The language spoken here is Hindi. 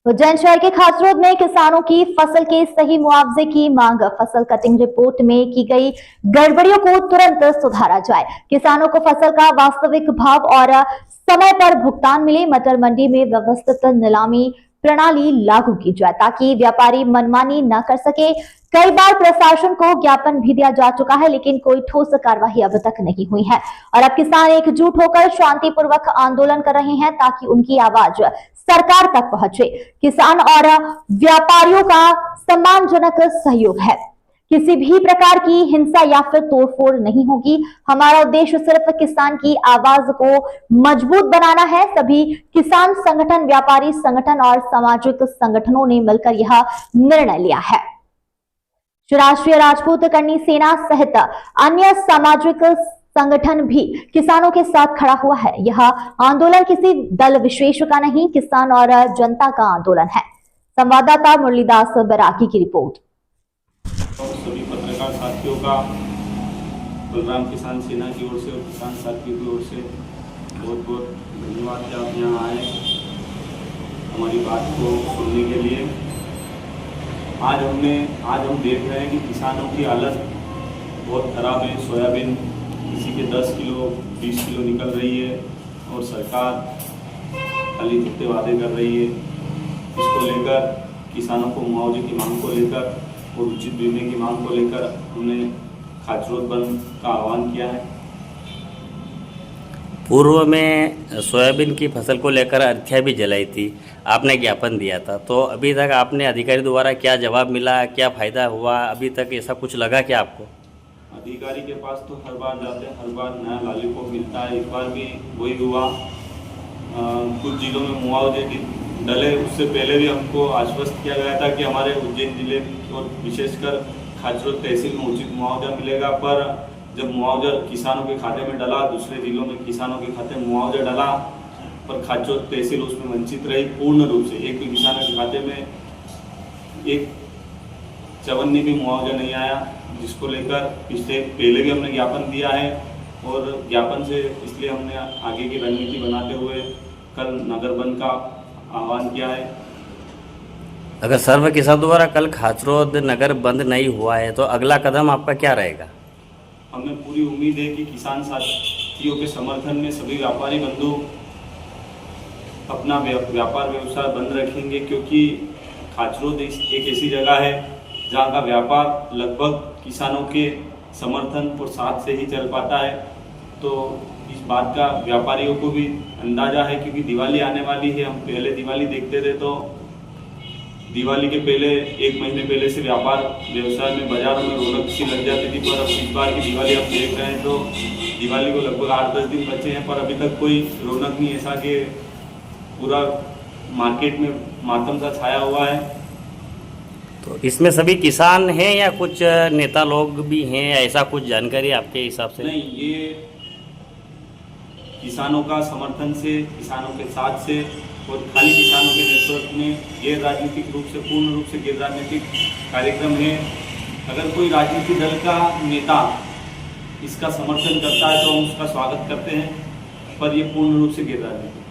उज्जैन शहर के खासरोद में किसानों की फसल के सही मुआवजे की मांग। फसल कटिंग रिपोर्ट में की गई गड़बड़ियों को तुरंत सुधारा जाए। किसानों को फसल का वास्तविक भाव और समय पर भुगतान मिले। मटर मंडी में व्यवस्थित नीलामी प्रणाली लागू की जाए ताकि व्यापारी मनमानी न कर सके। कई बार प्रशासन को ज्ञापन भी दिया जा चुका है, लेकिन कोई ठोस कार्रवाई अब तक नहीं हुई है और अब किसान एकजुट होकर शांतिपूर्वक आंदोलन कर रहे हैं ताकि उनकी आवाज सरकार तक पहुंचे। किसान और व्यापारियों का सम्मानजनक सहयोग है। किसी भी प्रकार की हिंसा या फिर तोड़फोड़ नहीं होगी। हमारा उद्देश्य सिर्फ किसान की आवाज को मजबूत बनाना है। सभी किसान संगठन, व्यापारी संगठन और सामाजिक संगठनों ने मिलकर यह निर्णय लिया है। राष्ट्रीय राजपूत करनी सेना सहित अन्य सामाजिक संगठन भी किसानों के साथ खड़ा हुआ है। यह आंदोलन किसी दल विशेष का नहीं, किसान और जनता का आंदोलन है। संवाददाता मुरलीदास बराकी की रिपोर्ट। सभी पत्रकार साथियों का बलराम किसान सेना की ओर से और किसान साथियों की ओर से बहुत बहुत धन्यवाद कि आप यहाँ आए हमारी बात को सुनने के लिए। आज हम देख रहे हैं कि किसानों की हालत बहुत खराब है। सोयाबीन किसी के 10 किलो 20 किलो निकल रही है और सरकार खाली झूठे वादे कर रही है। इसको लेकर किसानों को मुआवजे की मांग को लेकर और उचित बीमे की मांग को लेकर हमने खाचरोद बंद का आह्वान किया है। पूर्व में सोयाबीन की फसल को लेकर अर्थियाँ भी जलाई थी, आपने ज्ञापन दिया था, तो अभी तक आपने अधिकारी द्वारा क्या जवाब मिला, क्या फ़ायदा हुआ? अभी तक ऐसा कुछ लगा क्या आपको? अधिकारी के पास तो हर बार जाते हैं, हर बार नया लॉलीपॉप मिलता है। इस बार भी वही हुआ। कुछ जिलों में मुआवजे डले, उससे पहले भी हमको आश्वस्त किया गया था कि हमारे उज्जैन जिले और विशेषकर खाचरोद तहसील में उचित मुआवजा मिलेगा। पर जब मुआवजा किसानों के खाते में डला, दूसरे जिलों में किसानों के खाते में मुआवजा डला, पर खाचरोद तहसील उसमें वंचित रही पूर्ण रूप से। एक भी किसान के खाते में एक चवन्नी भी मुआवजा नहीं आया, जिसको लेकर पहले भी हमने ज्ञापन दिया है और ज्ञापन से इसलिए हमने आगे की रणनीति बनाते हुए कल नगर बंद का आह्वान किया है। अगर सर्व किसान द्वारा कल खाचरोद नगर बंद नहीं हुआ है तो अगला कदम आपका क्या रहेगा? हमें पूरी उम्मीद है कि किसान साथियों के समर्थन में सभी व्यापारी बंधु अपना व्यापार व्यवसाय बंद रखेंगे, क्योंकि खाचरोद एक ऐसी जगह है जहाँ का व्यापार लगभग किसानों के समर्थन और साथ से ही चल पाता है। तो इस बात का व्यापारियों को भी अंदाजा है, क्योंकि दिवाली आने वाली है। हम पहले दिवाली देखते थे तो दिवाली के पहले 1 महीने पहले से व्यापार व्यवसाय में बाजारों में रौनक सी लग जाती थी। पर अब इस बार की दिवाली आप देख रहे हैं तो दिवाली को लगभग 8-10 दिन बचे हैं, पर अभी तक कोई रौनक नहीं। ऐसा कि पूरा मार्केट में मातम सा छाया हुआ है। तो इसमें सभी किसान हैं या कुछ नेता लोग भी हैं, ऐसा कुछ जानकारी आपके हिसाब से? नहीं, ये किसानों का समर्थन से, किसानों के साथ से और खाली किसानों के नेतृत्व में गैर राजनीतिक रूप से, पूर्ण रूप से गैर राजनीतिक कार्यक्रम है। अगर कोई राजनीतिक दल का नेता इसका समर्थन करता है तो हम उसका स्वागत करते हैं, पर ये पूर्ण रूप से गैर राजनीतिक